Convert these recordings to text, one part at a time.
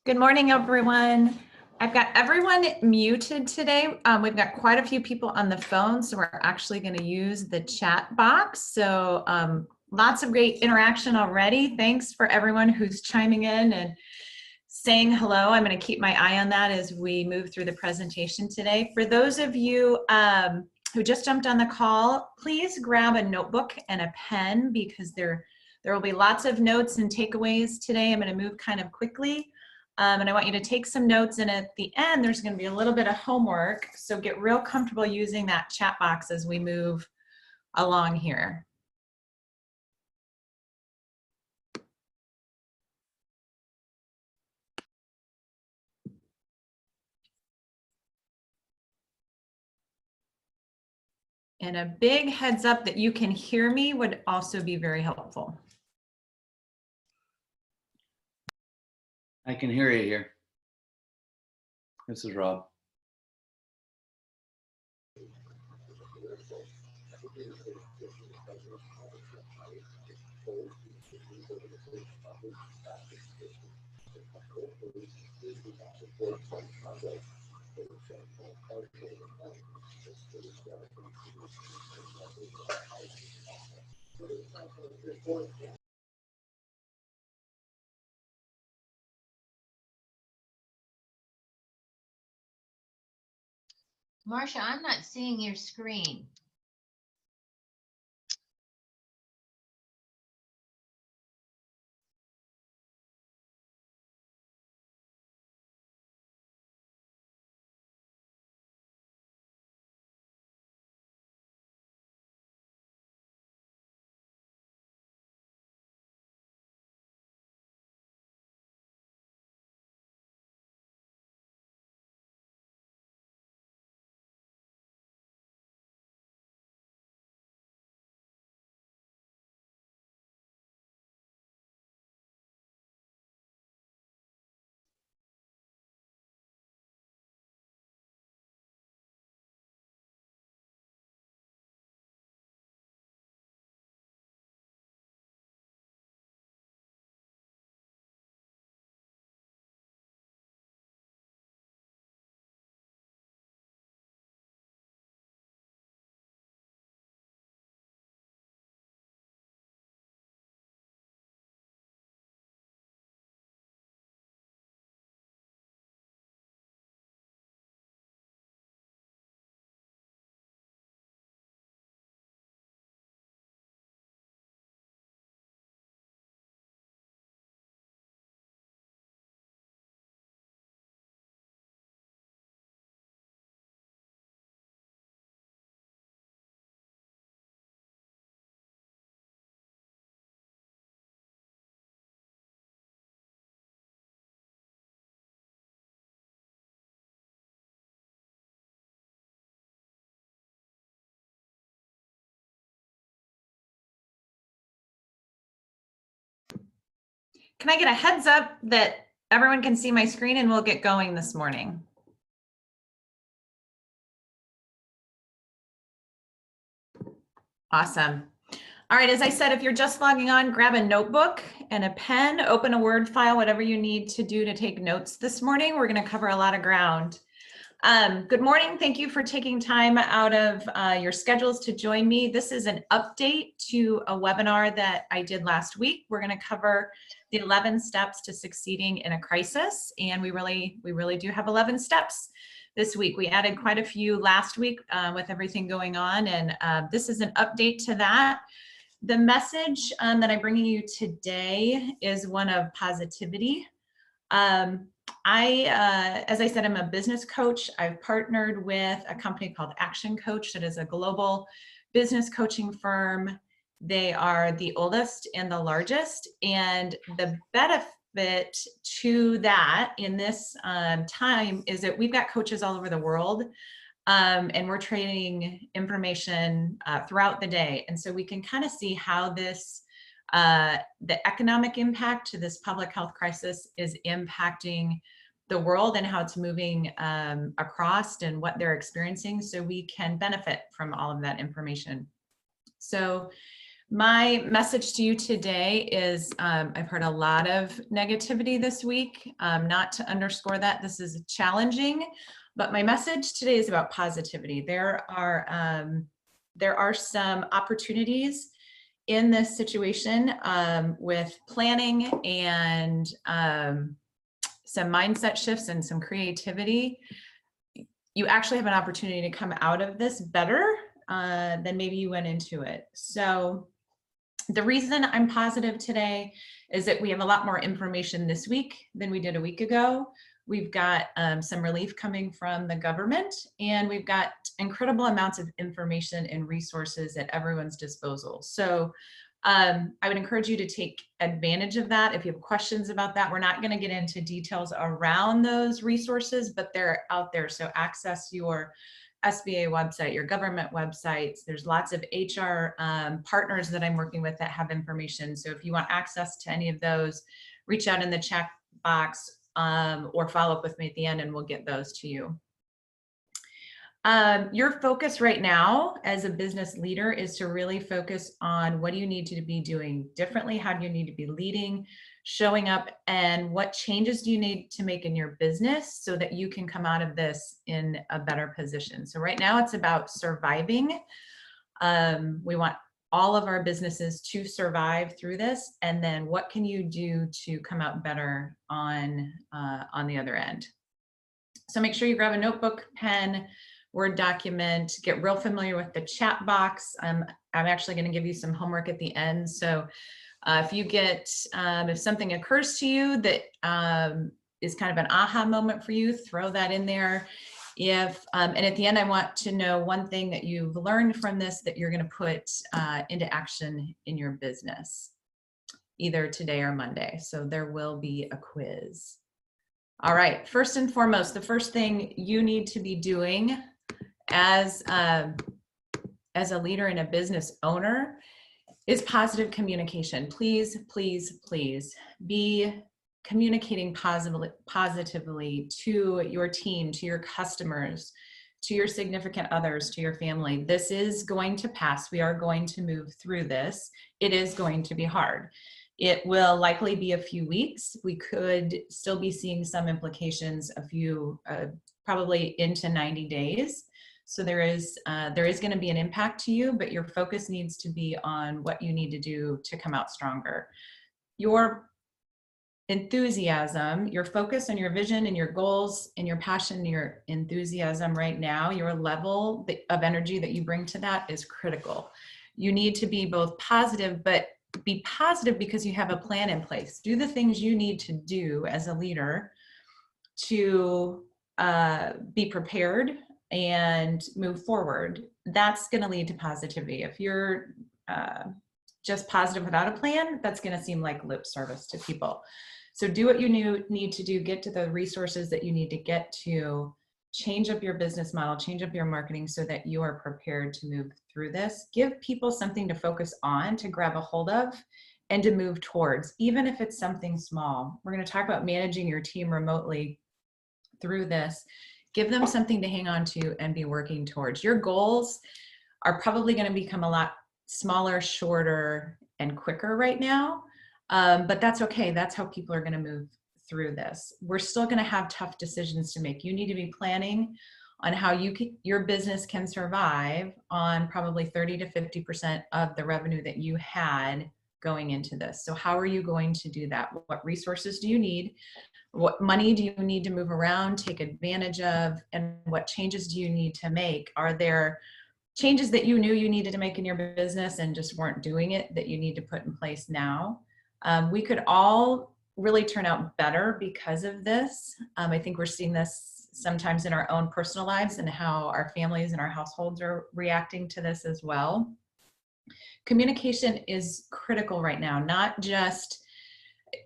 Good morning, everyone. I've got everyone muted today. We've got quite a few people on the phone, so we're actually going to use the chat box. So lots of great interaction already. Thanks for everyone who's chiming in and saying hello. I'm going to keep my eye on that as we move through the presentation today. For those of you who just jumped on the call, please grab a notebook and a pen because there will be lots of notes and takeaways today. I'm going to move kind of quickly. And I want you to take some notes, and at the end there's going to be a little bit of homework, so get real comfortable using that chat box as we move along here. And a big heads up that you can hear me would also be very helpful. I can hear you here. This is Rob. Marcia, I'm not seeing your screen. Can I get a heads up that everyone can see my screen and we'll get going this morning? Awesome. All right, as I said, if you're just logging on, grab a notebook and a pen, open a Word file, whatever you need to do to take notes this morning. We're going to cover a lot of ground. Good morning. Thank you for taking time out of your schedules to join me. This is an update to a webinar that I did last week. We're going to cover the 11 steps to succeeding in a crisis, and we really do have 11 steps this week. We added quite a few last week with everything going on, and this is an update to that. The message that I'm bringing you today is one of positivity. As I said, I'm a business coach. I've partnered with a company called Action Coach that is a global business coaching firm. They are the oldest and the largest, and the benefit to that in this time is that we've got coaches all over the world, and we're trading information throughout the day, and so we can kind of see how this the economic impact to this public health crisis is impacting the world and how it's moving across and what they're experiencing, so we can benefit from all of that information. So My message to you today is I've heard a lot of negativity this week. Not to underscore that this is challenging, but my message today is about positivity. There are some opportunities in this situation with planning and some mindset shifts and some creativity. You actually have an opportunity to come out of this better than maybe you went into it. So the reason I'm positive today is that we have a lot more information this week than we did a week ago. We've got some relief coming from the government, and we've got incredible amounts of information and resources at everyone's disposal. So I would encourage you to take advantage of that. If you have questions about that, we're not going to get into details around those resources, but they're out there. So access your SBA website, your government websites. There's lots of HR partners that I'm working with that have information. So if you want access to any of those, reach out in the chat box or follow up with me at the end and we'll get those to you. Your focus right now as a business leader is to really focus on what do you need to be doing differently? How do you need to be leading, showing up, and what changes do you need to make in your business so that you can come out of this in a better position? So right now it's about surviving. We want all of our businesses to survive through this, and then what can you do to come out better on the other end? So make sure you grab a notebook, pen, Word document, get real familiar with the chat box. I'm actually going to give you some homework at the end. So if you get, if something occurs to you that is kind of an aha moment for you, throw that in there. If, and at the end, I want to know one thing that you've learned from this that you're going to put into action in your business, either today or Monday. So there will be a quiz. All right, first and foremost, the first thing you need to be doing as a leader and a business owner is positive communication. Please, please, please be communicating positively to your team, to your customers, to your significant others, to your family. This is going to pass. We are going to move through this. It is going to be hard. It will likely be a few weeks. We could still be seeing some implications probably into 90 days. So there is going to be an impact to you, but your focus needs to be on what you need to do to come out stronger. Your enthusiasm, your focus on your vision and your goals and your passion, and your enthusiasm right now, your level of energy that you bring to that is critical. You need to be both positive, but be positive because you have a plan in place. Do the things you need to do as a leader to be prepared and move forward. That's going to lead to positivity. If you're just positive without a plan, that's going to seem like lip service to people. So do what you need to do, get to the resources that you need to get to, change up your business model, change up your marketing so that you are prepared to move through this. Give people something to focus on, to grab a hold of, and to move towards, even if it's something small. We're going to talk about managing your team remotely through this. Give them something to hang on to and be working towards. Your goals are probably going to become a lot smaller, shorter, and quicker right now, but that's okay. That's how people are going to move through this. We're still going to have tough decisions to make. You need to be planning on how your business can survive on probably 30 to 50% of the revenue that you had going into this. So how are you going to do that? What resources do you need? What money do you need to move around, take advantage of, and what changes do you need to make? Are there changes that you knew you needed to make in your business and just weren't doing it that you need to put in place now? We could all really turn out better because of this. I think we're seeing this sometimes in our own personal lives and how our families and our households are reacting to this as well. Communication is critical right now, not just,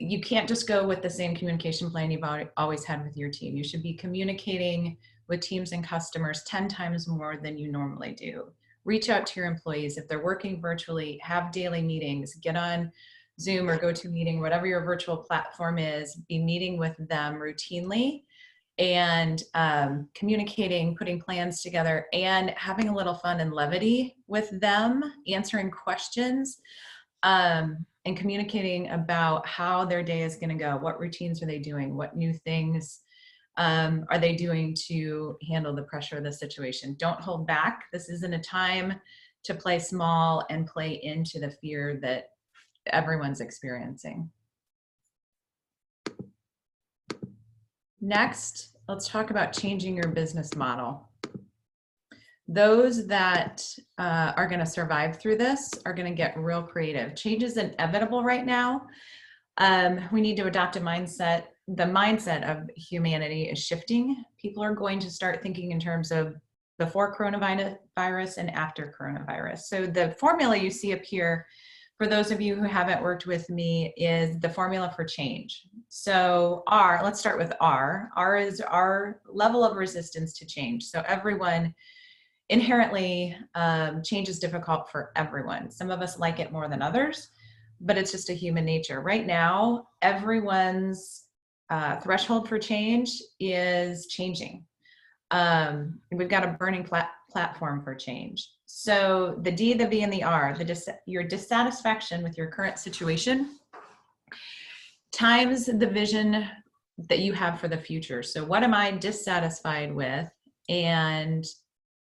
you can't just go with the same communication plan you've always had with your team. You should be communicating with teams and customers 10 times more than you normally do. Reach out to your employees. If they're working virtually, have daily meetings, get on Zoom or GoToMeeting, whatever your virtual platform is, be meeting with them routinely and communicating, putting plans together, and having a little fun and levity with them, answering questions, and communicating about how their day is going to go. What routines are they doing? What new things are they doing to handle the pressure of the situation? Don't hold back. This isn't a time to play small and play into the fear that everyone's experiencing. Next, let's talk about changing your business model. Those that are going to survive through this are going to get real creative. Change is inevitable right now. We need to adopt a mindset. The mindset of humanity is shifting. People are going to start thinking in terms of before coronavirus and after coronavirus. So the formula you see up here, for those of you who haven't worked with me, is the formula for change. So R, let's start with R. R is our level of resistance to change. So everyone, inherently, change is difficult for everyone. Some of us like it more than others, but it's just a human nature. Right now, everyone's threshold for change is changing. We've got a burning platform for change. So the D, the V, and the R, your dissatisfaction with your current situation times the vision that you have for the future. So what am I dissatisfied with, and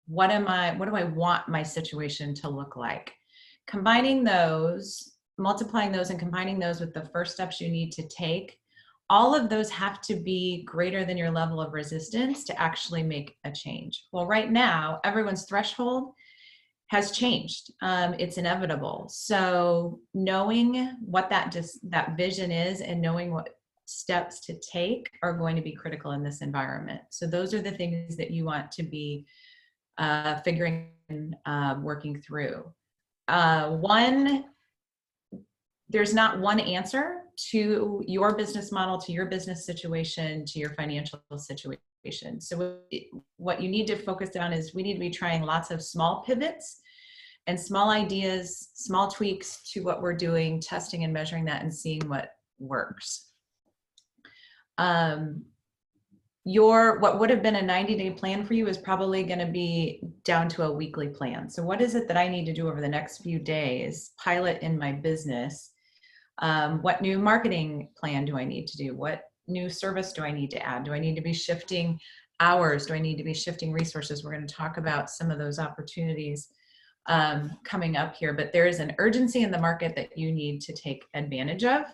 what do I want my situation to look like? Combining those, multiplying those and combining those with the first steps you need to take, all of those have to be greater than your level of resistance to actually make a change. Well, right now, everyone's threshold has changed. It's inevitable. So knowing what that vision is and knowing what steps to take are going to be critical in this environment. So those are the things that you want to be figuring and working through. There's not one answer to your business model, to your business situation, to your financial situation. So what you need to focus on is we need to be trying lots of small pivots and small ideas, small tweaks to what we're doing, testing and measuring that and seeing what works. What would have been a 90-day plan for you is probably going to be down to a weekly plan. So what is it that I need to do over the next few days, pilot in my business? What new marketing plan do I need to do? What new service do I need to add? Do I need to be shifting hours? Do I need to be shifting resources? We're going to talk about some of those opportunities coming up here, but there is an urgency in the market that you need to take advantage of.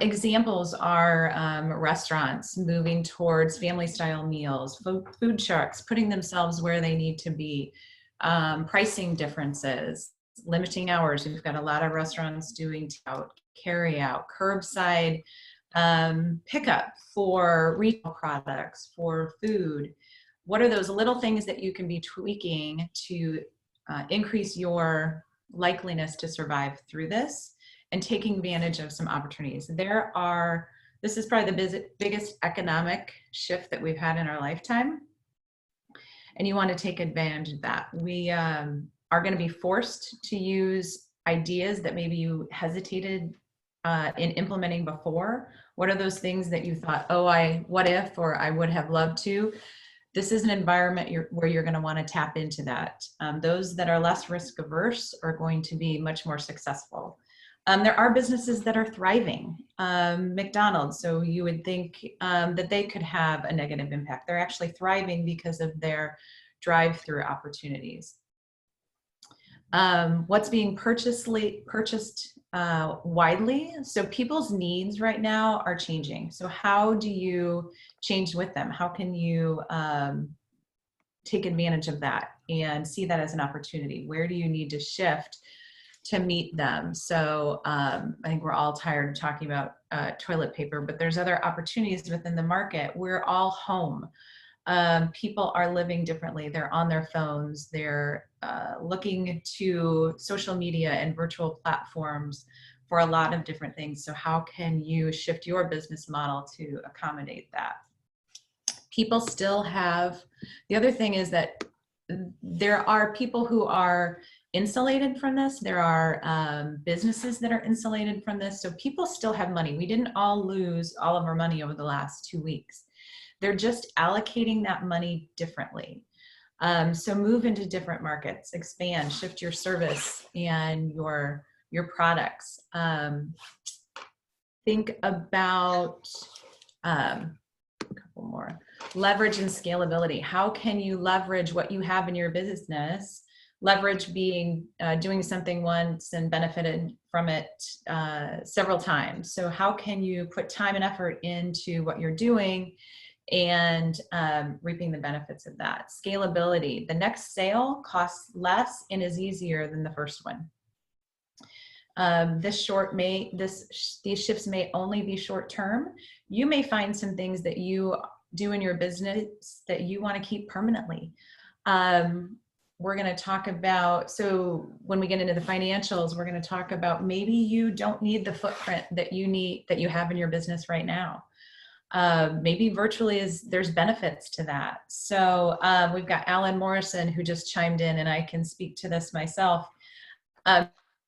Examples are restaurants moving towards family style meals, food trucks putting themselves where they need to be, pricing differences, limiting hours. We've got a lot of restaurants doing carry out, curbside pickup for retail products, for food. What are those little things that you can be tweaking to increase your likeliness to survive through this and taking advantage of some opportunities? This is probably the biggest economic shift that we've had in our lifetime, and you want to take advantage of that. We are going to be forced to use ideas that maybe you hesitated in implementing before. What are those things that you thought, what if, or I would have loved to? This is an environment where you're going to want to tap into that. Those that are less risk averse are going to be much more successful. There are businesses that are thriving. McDonald's, so you would think that they could have a negative impact. They're actually thriving because of their drive-through opportunities. What's being purchased widely. So people's needs right now are changing. So how do you change with them? How can you take advantage of that and see that as an opportunity? Where do you need to shift to meet them? So I think we're all tired of talking about toilet paper, but there's other opportunities within the market. We're all home. People are living differently. They're on their phones. They're looking to social media and virtual platforms for a lot of different things. So how can you shift your business model to accommodate that? People still have, the other thing is that there are people who are insulated from this. There are businesses that are insulated from this. So people still have money. We didn't all lose all of our money over the last 2 weeks. They're just allocating that money differently. So move into different markets, expand, shift your service and your products. Think about a couple more. Leverage and scalability. How can you leverage what you have in your business? Leverage being doing something once and benefited from it several times. So how can you put time and effort into what you're doing and reaping the benefits of that? Scalability. The next sale costs less and is easier than the first one. These shifts may only be short term. You may find some things that you do in your business that you want to keep permanently. We're going to talk about, so when we get into the financials, we're going to talk about maybe you don't need the footprint that you have in your business right now. Maybe virtually there's benefits to that. So we've got Alan Morrison who just chimed in, and I can speak to this myself.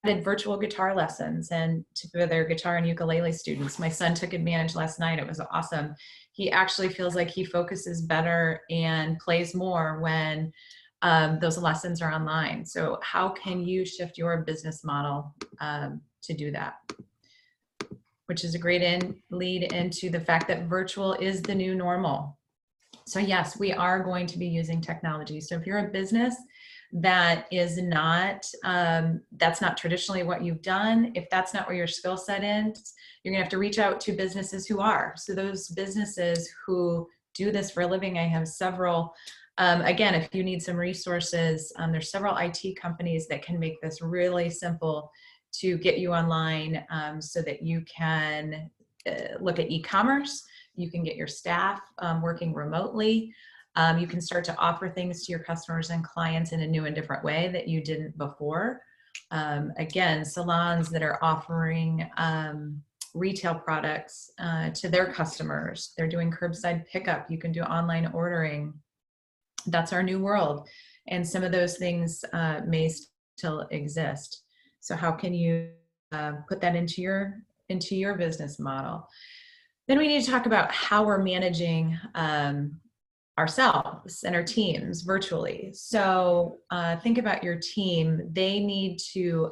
Did virtual guitar lessons and for their guitar and ukulele students. My son took advantage last night. It was awesome. He actually feels like he focuses better and plays more when those lessons are online. So how can you shift your business model to do that? Which is a great lead into the fact that virtual is the new normal. So yes, we are going to be using technology. So if you're a business that is not, that's not traditionally what you've done, if that's not where your skill set is, you're gonna have to reach out to businesses who are. So those businesses who do this for a living, I have several, again, if you need some resources, there's several IT companies that can make this really simple to get you online so that you can look at e-commerce, you can get your staff working remotely, you can start to offer things to your customers and clients in a new and different way that you didn't before. Again, salons that are offering retail products to their customers, they're doing curbside pickup, you can do online ordering. That's our new world. And some of those things may still exist. So how can you put that into your business model? Then we need to talk about how we're managing ourselves and our teams virtually. So think about your team. They need to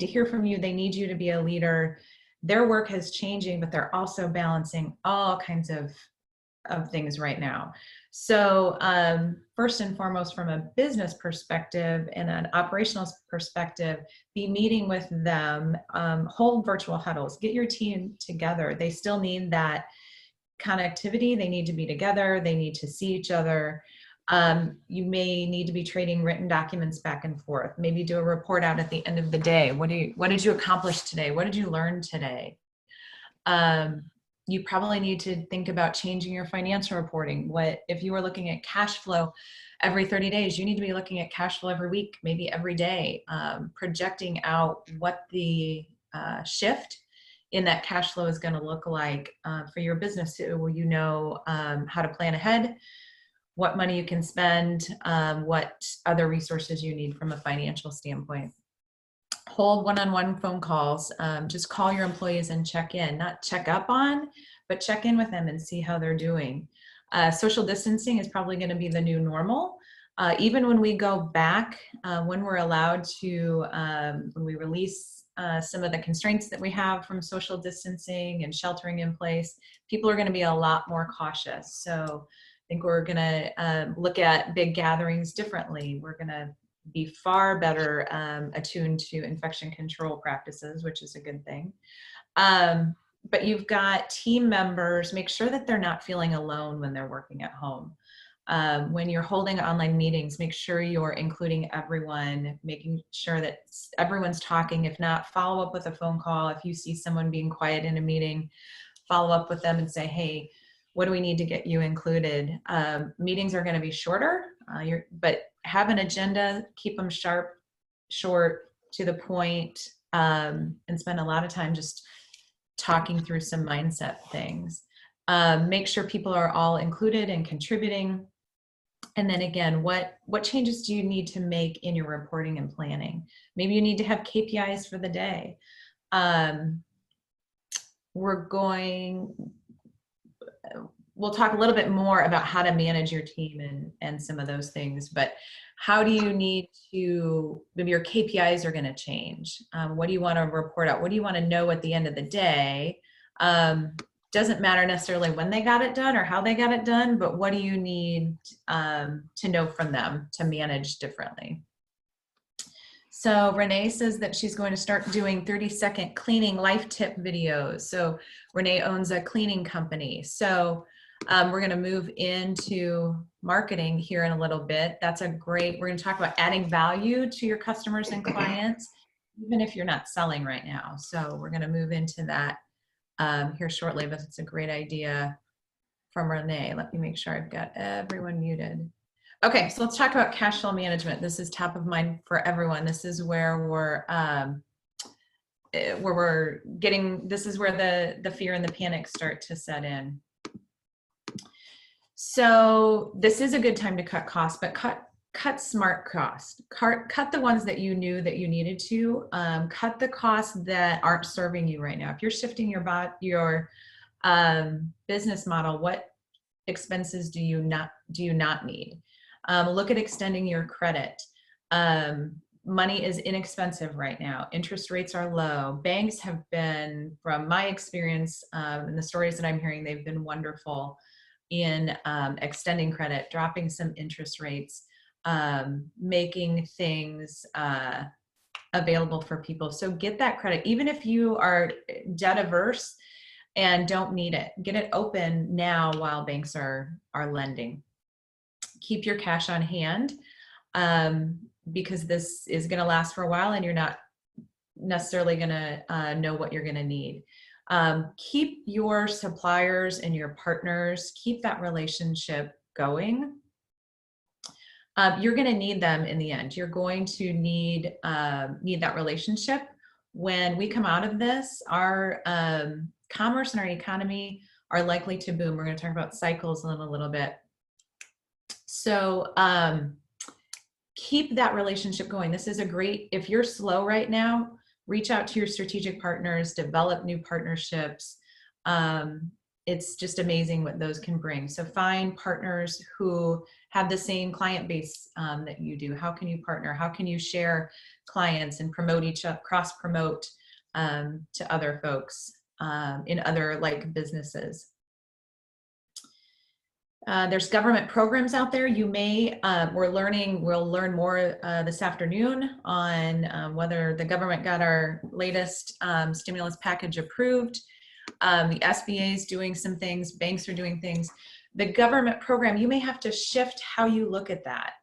hear from you. They need you to be a leader. Their work is changing, but they're also balancing all kinds of things right now. So first and foremost, from a business perspective and an operational perspective, be meeting with them, hold virtual huddles, get your team together. They still need that connectivity. They need to be together. They need to see each other. You may need to be trading written documents back and forth. Maybe do a report out at the end of the day. What did you accomplish today? What did you learn today? You probably need to think about changing your financial reporting. If you were looking at cash flow every 30 days, you need to be looking at cash flow every week, maybe every day, projecting out what the shift in that cash flow is going to look like for your business, so you know how to plan ahead, what money you can spend, what other resources you need from a financial standpoint. Hold one-on-one phone calls. Just call your employees and check in, not check up on, but check in with them and see how they're doing. Social distancing is probably going to be the new normal. Even when we go back, when we're allowed to, when we release some of the constraints that we have from social distancing and sheltering in place, people are going to be a lot more cautious. So I think we're going to look at big gatherings differently. We're going to be far better attuned to infection control practices, which is a good thing. But you've got team members, make sure that they're not feeling alone when they're working at home. When you're holding online meetings, make sure you're including everyone, making sure that everyone's talking. If not, follow up with a phone call. If you see someone being quiet in a meeting, follow up with them and say, hey, what do we need to get you included? Meetings are going to be shorter, but have an agenda, keep them sharp, short, to the point, and spend a lot of time just talking through some mindset things. Make sure people are all included and contributing. And then again, what changes do you need to make in your reporting and planning? Maybe you need to have KPIs for the day. We'll talk a little bit more about how to manage your team and some of those things, but how do you need to, maybe your KPIs are going to change. What do you want to report out? What do you want to know at the end of the day? Doesn't matter necessarily when they got it done or how they got it done, but what do you need to know from them to manage differently? So Renee says that she's going to start doing 30-second cleaning life tip videos. So Renee owns a cleaning company. So we're going to move into marketing here in a little bit. That's a great, we're going to talk about adding value to your customers and clients, even if you're not selling right now. So we're going to move into that here shortly, but it's a great idea from Renee. Let me make sure I've got everyone muted. Okay, so let's talk about cash flow management. This is top of mind for everyone. This is where we're getting, this is where the fear and the panic start to set in. So this is a good time to cut costs, but cut smart costs. Cut the ones that you knew that you needed to. Cut the costs that aren't serving you right now. If you're shifting your business model, what expenses do you not need? Look at extending your credit. Money is inexpensive right now. Interest rates are low. Banks have been, from my experience and the stories that I'm hearing, they've been wonderful in extending credit, dropping some interest rates, making things available for people. So get that credit. Even if you are debt averse and don't need it, get it open now while banks are lending. Keep your cash on hand because this is going to last for a while and you're not necessarily going to know what you're going to need. Keep your suppliers and your partners, keep that relationship going. You're going to need them in the end. You're going to need that relationship. When we come out of this, our commerce and our economy are likely to boom. We're going to talk about cycles in a little bit. So keep that relationship going. This is a great, if you're slow right now, reach out to your strategic partners, develop new partnerships. It's just amazing what those can bring. So find partners who have the same client base that you do. How can you partner? How can you share clients and promote each other, cross promote to other folks in other like businesses? There's government programs out there. You may, we'll learn more this afternoon on whether the government got our latest stimulus package approved. The SBA is doing some things, banks are doing things. The government program, you may have to shift how you look at that.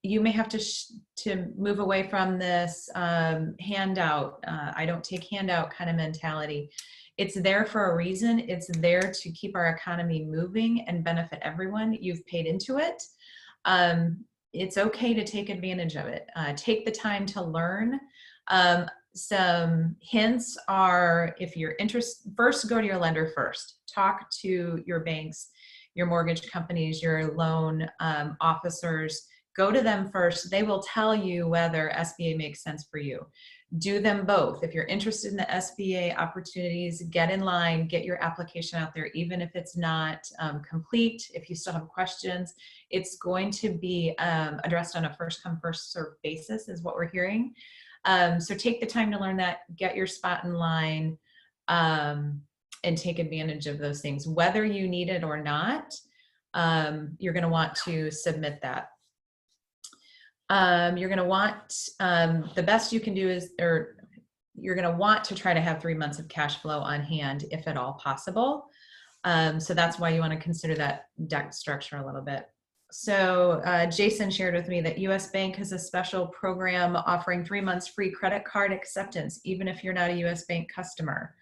You may have to move away from this handout, I don't take handout kind of mentality. It's there for a reason. It's there to keep our economy moving and benefit everyone. You've paid into it. It's okay to take advantage of it. Take the time to learn. Some hints are, if you're interested, first go to your lender first. Talk to your banks, your mortgage companies, your loan officers. Go to them first. They will tell you whether SBA makes sense for you. Do them both. If you're interested in the SBA opportunities, get in line, get your application out there, even if it's not complete. If you still have questions, it's going to be addressed on a first come, first served basis is what we're hearing. So take the time to learn that, get your spot in line, and take advantage of those things. Whether you need it or not, you're going to want to submit that. You're going to want, the best you can do is, or you're going to want to try to have 3 months of cash flow on hand, if at all possible. So that's why you want to consider that debt structure a little bit. So Jason shared with me that US Bank has a special program offering 3 months free credit card acceptance, even if you're not a US Bank customer.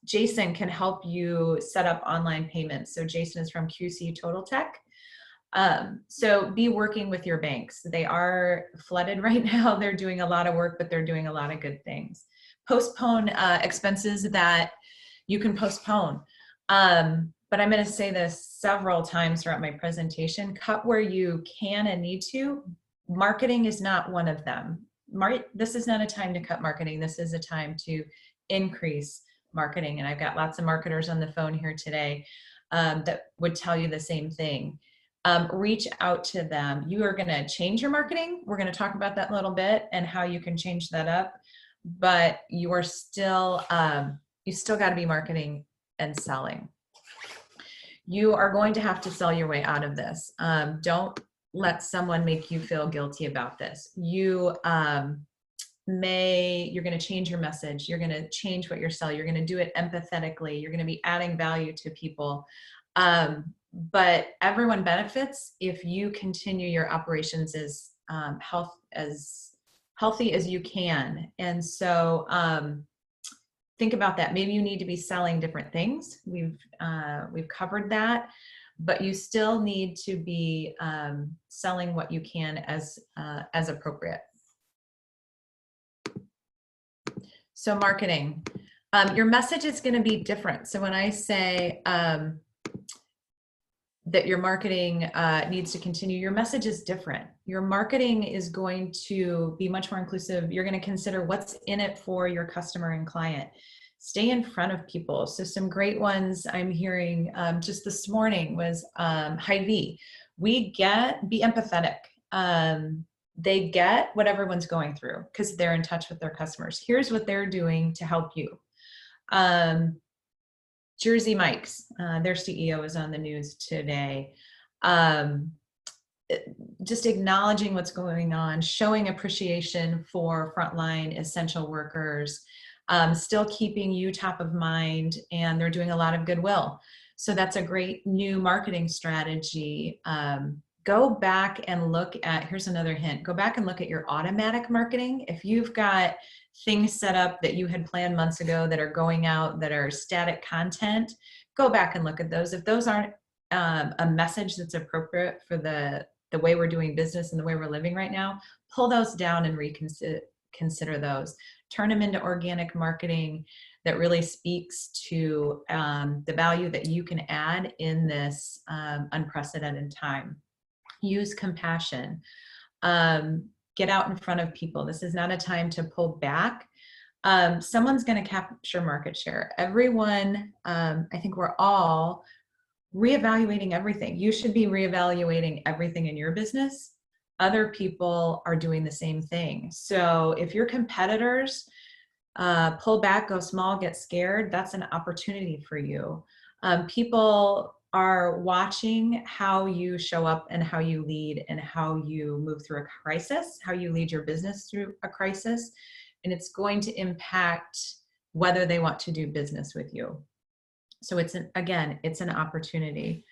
Jason can help you set up online payments. So Jason is from QC Total Tech. So be working with your banks. They are flooded right now. They're doing a lot of work, but they're doing a lot of good things. Postpone expenses that you can postpone. but I'm going to say this several times throughout my presentation, cut where you can and need to. Marketing is not one of them. This is not a time to cut marketing. This is a time to increase marketing. And I've got lots of marketers on the phone here today that would tell you the same thing. Reach out to them. You are going to change your marketing. We're going to talk about that in a little bit and how you can change that up. But you are still, you still got to be marketing and selling. You are going to have to sell your way out of this. Don't let someone make you feel guilty about this. You're going to change your message. You're going to change what you're selling. You're going to do it empathetically. You're going to be adding value to people. But everyone benefits if you continue your operations as healthy as you can. And so think about that. Maybe you need to be selling different things. We've covered that, but you still need to be selling what you can as appropriate. So marketing, your message is going to be different. So when I say that your marketing needs to continue, your message is different. Your marketing is going to be much more inclusive. You're going to consider what's in it for your customer and client. Stay in front of people. So some great ones I'm hearing just this morning was Hy-Vee. Be empathetic. They get what everyone's going through because they're in touch with their customers. Here's what they're doing to help you. Jersey Mike's, their CEO is on the news today. Just acknowledging what's going on, showing appreciation for frontline essential workers, still keeping you top of mind, and they're doing a lot of goodwill. So that's a great new marketing strategy. Go back and look at, here's another hint, go back and look at your automatic marketing. If you've got things set up that you had planned months ago that are going out, that are static content, go back and look at those. If those aren't a message that's appropriate for the way we're doing business and the way we're living right now, pull those down and reconsider those. Turn them into organic marketing that really speaks to the value that you can add in this unprecedented time. Use compassion. Get out in front of people. This is not a time to pull back. Someone's going to capture market share. Everyone, I think we're all reevaluating everything. You should be reevaluating everything in your business. Other people are doing the same thing. So if your competitors pull back, go small, get scared, that's an opportunity for you. People are watching how you show up and how you lead and how you move through a crisis, how you lead your business through a crisis, and it's going to impact whether they want to do business with you. So it's an opportunity.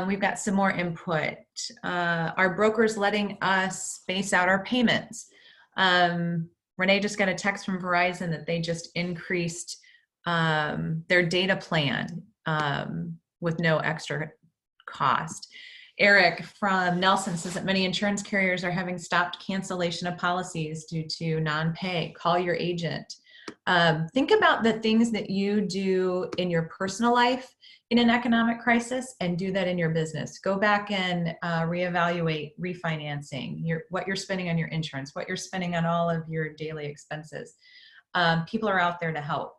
We've got some more input. Our broker's letting us space out our payments. Renee just got a text from Verizon that they just increased their data plan with no extra cost. Eric from Nelson says that many insurance carriers are having stopped cancellation of policies due to non-pay. Call your agent. Think about the things that you do in your personal life in an economic crisis and do that in your business. Go back and reevaluate refinancing, what you're spending on your insurance, what you're spending on all of your daily expenses. People are out there to help.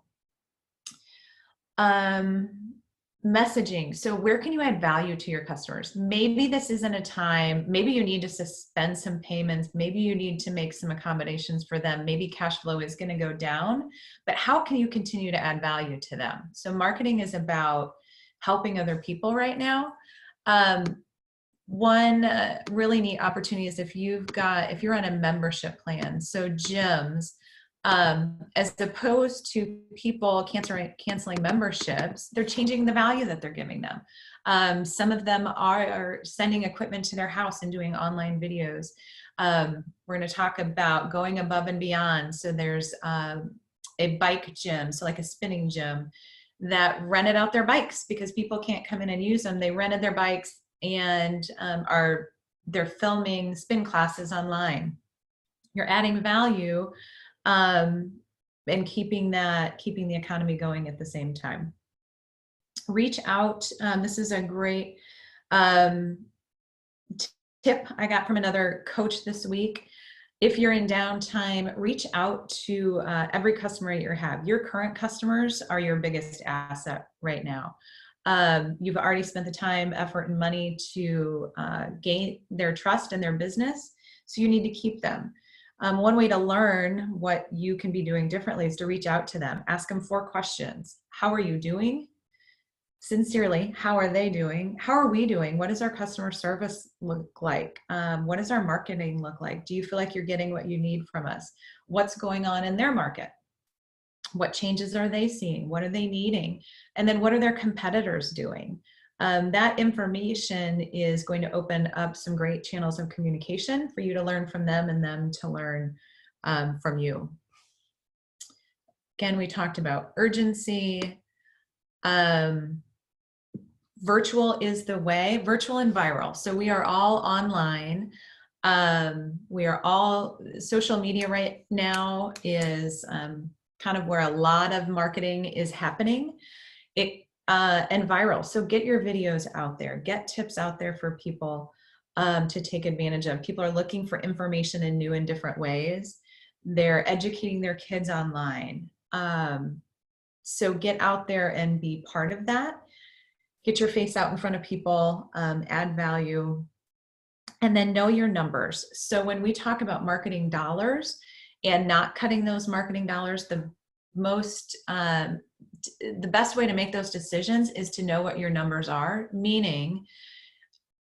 Messaging. So where can you add value to your customers? Maybe this isn't a time, maybe you need to suspend some payments. Maybe you need to make some accommodations for them. Maybe cash flow is going to go down, but how can you continue to add value to them? So marketing is about helping other people right now. One really neat opportunity is if you're on a membership plan, so gyms, as opposed to people canceling memberships, they're changing the value that they're giving them. Some of them are sending equipment to their house and doing online videos. We're going to talk about going above and beyond. So there's a bike gym, so like a spinning gym, that rented out their bikes because people can't come in and use them. They rented their bikes and they're filming spin classes online. You're adding value and keeping the economy going at the same time. Reach out. This is a great tip I got from another coach this week. If you're in downtime, reach out to every customer you have. Your current customers are your biggest asset right now. You've already spent the time, effort, and money to gain their trust and their business, so you need to keep them. One way to learn what you can be doing differently is to reach out to them. Ask them 4 questions. How are you doing? Sincerely, how are they doing? How are we doing? What does our customer service look like? What does our marketing look like? Do you feel like you're getting what you need from us? What's going on in their market? What changes are they seeing? What are they needing? And then what are their competitors doing? That information is going to open up some great channels of communication for you to learn from them and them to learn from you. Again, we talked about urgency. Virtual is the way, virtual and viral. So we are all online. We are all, social media right now is kind of where a lot of marketing is happening. And viral. So get your videos out there, get tips out there for people to take advantage of. People are looking for information in new and different ways. They're educating their kids online. So get out there and be part of that. Get your face out in front of people, add value, and then know your numbers. So when we talk about marketing dollars and not cutting those marketing dollars, the best way to make those decisions is to know what your numbers are, meaning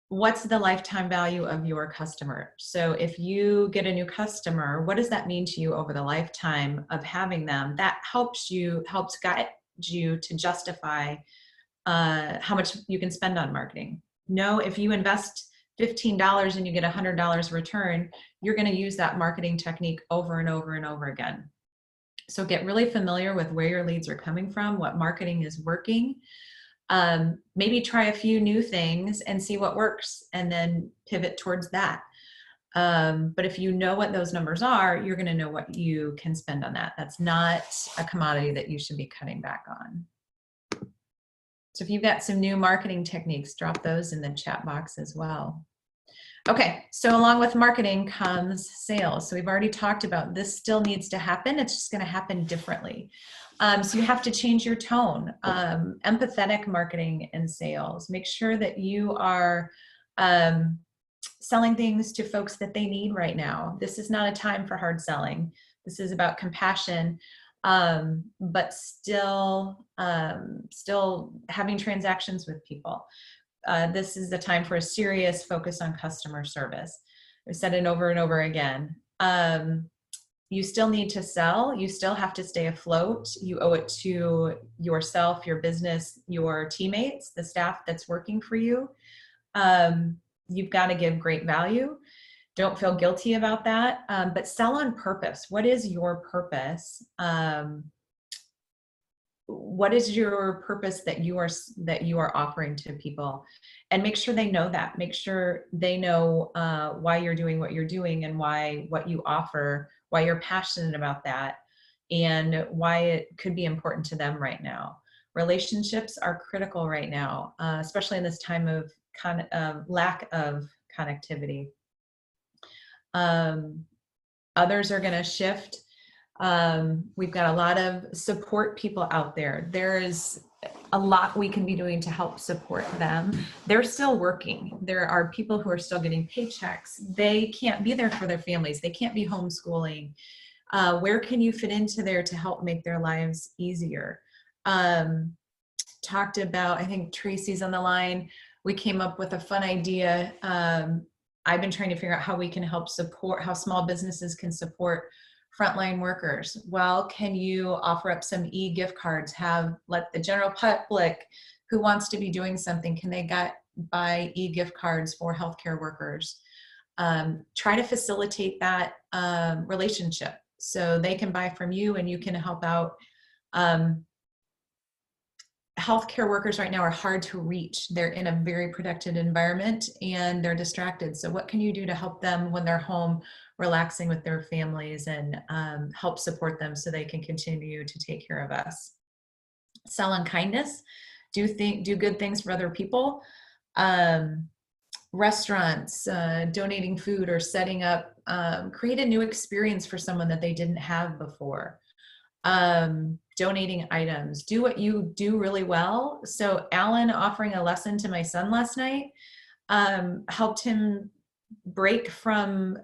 what's the lifetime value of your customer. So if you get a new customer, what does that mean to you over the lifetime of having them? That helps guide you to justify how much you can spend on marketing. No, if you invest $15 and you get $100 return, you're going to use that marketing technique over and over and over again. So get really familiar with where your leads are coming from, what marketing is working. Maybe try a few new things and see what works and then pivot towards that. But if you know what those numbers are, you're going to know what you can spend on that. That's not a commodity that you should be cutting back on. So if you've got some new marketing techniques, drop those in the chat box as well. Okay, so along with marketing comes sales. So we've already talked about this still needs to happen. It's just going to happen differently. So you have to change your tone. Empathetic marketing and sales. Make sure that you are selling things to folks that they need right now. This is not a time for hard selling. This is about compassion. But still having transactions with people. This is the time for a serious focus on customer service. I've said it over and over again. You still need to sell. You still have to stay afloat. You owe it to yourself, your business, your teammates, the staff that's working for you. You've got to give great value. Don't feel guilty about that, but sell on purpose. What is your purpose? What is your purpose that you are offering to people? And make sure they know that. Make sure they know why you're doing what you're doing and what you offer, why you're passionate about that, and why it could be important to them right now. Relationships are critical right now, especially in this time of lack of connectivity. Others are going to shift. We've got a lot of support people out there. There is a lot we can be doing to help support them. They're still working. There are people who are still getting paychecks. They can't be there for their families. They can't be homeschooling. Where can you fit into there to help make their lives easier? Talked about, I think Tracy's on the line. We came up with a fun idea. I've been trying to figure out how we can help support, how small businesses can support frontline workers. Well, can you offer up some e-gift cards? Let the general public who wants to be doing something, can they buy e-gift cards for healthcare workers? Try to facilitate that relationship so they can buy from you and you can help out. Healthcare workers right now are hard to reach. They're in a very protected environment and they're distracted. So what can you do to help them when they're home relaxing with their families and help support them so they can continue to take care of us? Sell on kindness. do good things for other people. Restaurants, donating food or setting up, create a new experience for someone that they didn't have before. Donating items, do what you do really well. So Alan offering a lesson to my son last night helped him break from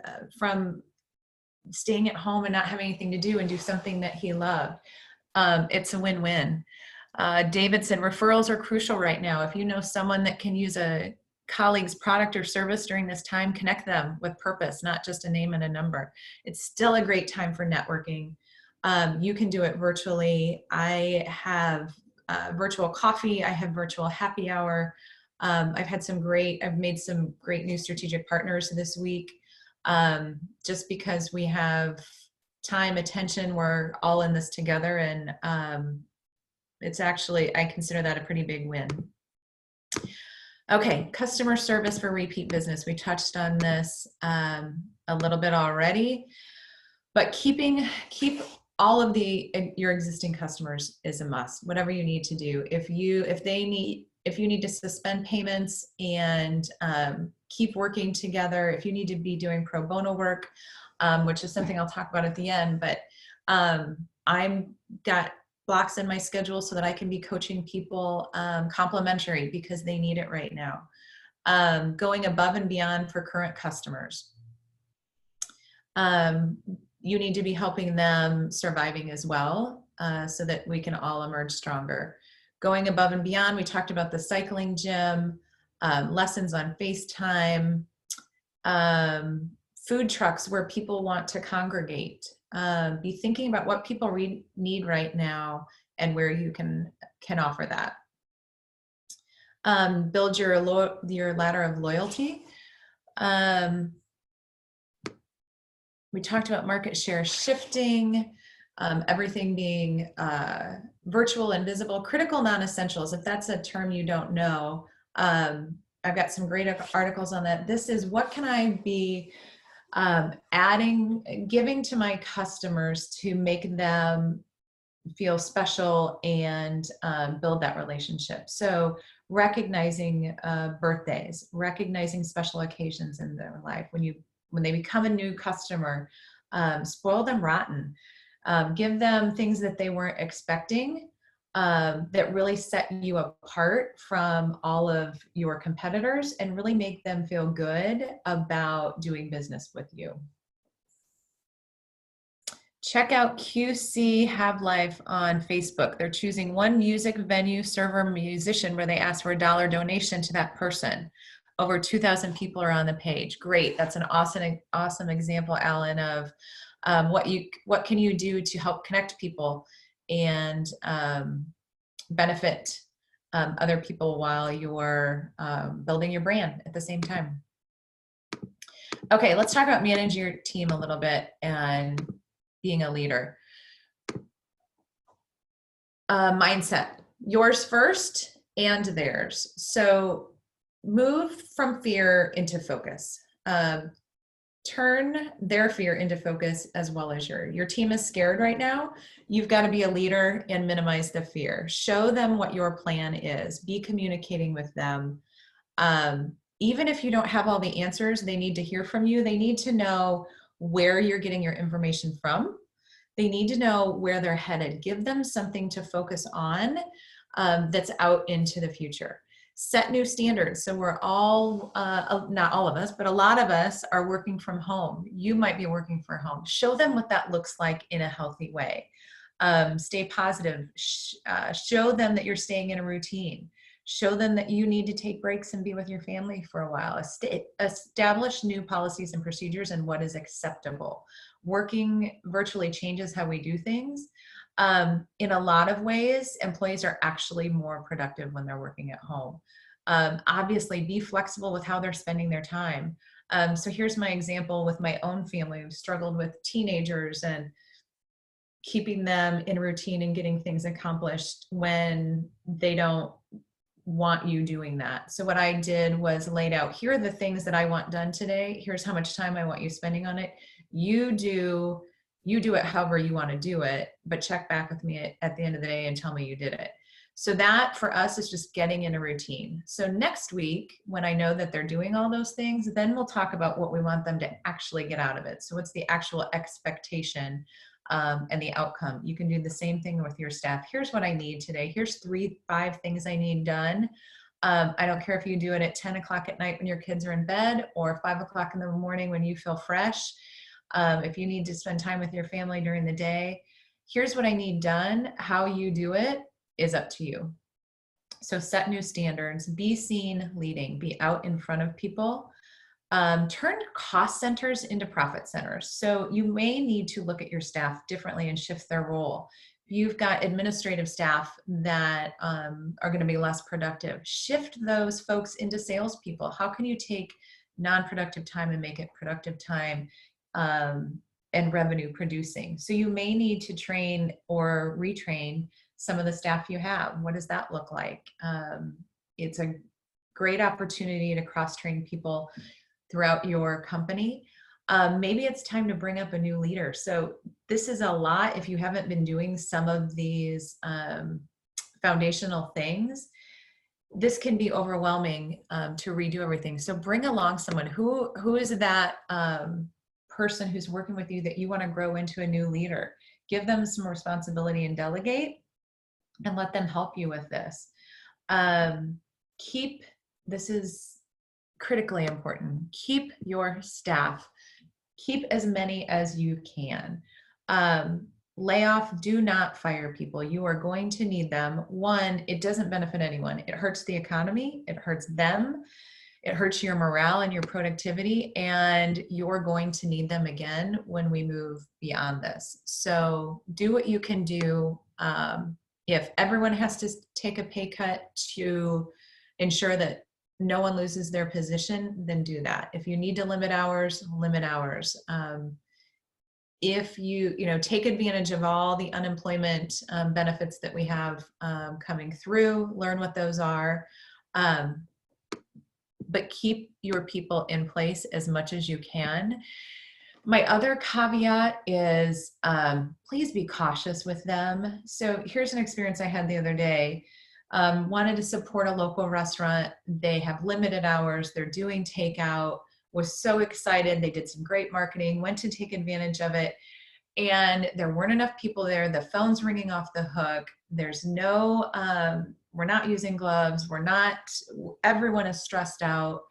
staying at home and not having anything to do and do something that he loved. It's a win-win. David said referrals are crucial right now. If you know someone that can use a colleague's product or service during this time, connect them with purpose, not just a name and a number. It's still a great time for networking. You can do it virtually. I have virtual coffee. I have virtual happy hour. I've made some great new strategic partners this week. Just because we have time, attention, we're all in this together, and it's actually, I consider that a pretty big win. Okay, customer service for repeat business. We touched on this a little bit already, but keep all of your existing customers is a must. Whatever you need to do, if you need to suspend payments and keep working together, if you need to be doing pro bono work, which is something I'll talk about at the end, but I've got blocks in my schedule so that I can be coaching people complimentary because they need it right now. Going above and beyond for current customers. You need to be helping them surviving as well so that we can all emerge stronger. Going above and beyond, we talked about the cycling gym, lessons on FaceTime, food trucks where people want to congregate. Be thinking about what people need right now and where you can offer that. Build your ladder of loyalty. We talked about market share shifting, everything being virtual and visible. Critical non-essentials, if that's a term you don't know, I've got some great articles on that. This is what can I be giving to my customers to make them feel special and build that relationship. So recognizing birthdays, recognizing special occasions in their life. When they become a new customer, spoil them rotten. Give them things that they weren't expecting that really set you apart from all of your competitors and really make them feel good about doing business with you. Check out QC Have Life on Facebook. They're choosing one music venue, server, musician where they ask for a $1 donation to that person. Over 2,000 people are on the page. Great. That's an awesome example, Alan, of what can you do to help connect people and benefit other people while you're building your brand at the same time. Okay, let's talk about managing your team a little bit and being a leader. Mindset, yours first and theirs. So move from fear into focus. Turn their fear into focus as well as your team is scared right now. You've got to be a leader and minimize the fear. Show them what your plan is. Be communicating with them. Even if you don't have all the answers, they need to hear from you. They need to know where you're getting your information from. They need to know where they're headed. Give them something to focus on that's out into the future. Set new standards. So we're all, not all of us, but a lot of us are working from home. You might be working from home. Show them what that looks like in a healthy way. Stay positive. Show them that you're staying in a routine. Show them that you need to take breaks and be with your family for a while. Establish new policies and procedures and what is acceptable. Working virtually changes how we do things. In a lot of ways, employees are actually more productive when they're working at home. Obviously, be flexible with how they're spending their time. So here's my example with my own family. We've struggled with teenagers and keeping them in routine and getting things accomplished when they don't want you doing that. So what I did was laid out, here are the things that I want done today. Here's how much time I want you spending on it. You do it however you want to do it, but check back with me at the end of the day and tell me you did it. So that for us is just getting in a routine. So next week, when I know that they're doing all those things, then we'll talk about what we want them to actually get out of it. So what's the actual expectation and the outcome? You can do the same thing with your staff. Here's what I need today. Here's 5 things I need done. I don't care if you do it at 10 o'clock at night when your kids are in bed or 5 o'clock in the morning when you feel fresh. If you need to spend time with your family during the day, here's what I need done. How you do it is up to you. So set new standards, be seen leading, be out in front of people. Turn cost centers into profit centers. So you may need to look at your staff differently and shift their role. If you've got administrative staff that are going to be less productive, shift those folks into salespeople. How can you take non-productive time and make it productive time and revenue producing? So you may need to train or retrain some of the staff you have. What does that look like? It's a great opportunity to cross-train people throughout your company. Maybe it's time to bring up a new leader. So this is a lot. If you haven't been doing some of these foundational things, this can be overwhelming to redo everything. So bring along someone who is that person who's working with you that you want to grow into a new leader. Give them some responsibility and delegate, and let them help you with this. This is critically important. Keep your staff. Keep as many as you can. Lay off, do not fire people. You are going to need them. One, it doesn't benefit anyone. It hurts the economy. It hurts them. It hurts your morale and your productivity, and you're going to need them again when we move beyond this. So do what you can do. If everyone has to take a pay cut to ensure that no one loses their position, then do that. If you need to limit hours, limit hours. If you take advantage of all the unemployment benefits that we have coming through, learn what those are, but keep your people in place as much as you can. My other caveat is please be cautious with them. So here's an experience I had the other day. Wanted to support a local restaurant. They have limited hours. They're doing takeout. Was so excited. They did some great marketing, went to take advantage of it. And there weren't enough people there. The phone's ringing off the hook. There's no, we're not using gloves. Everyone is stressed out.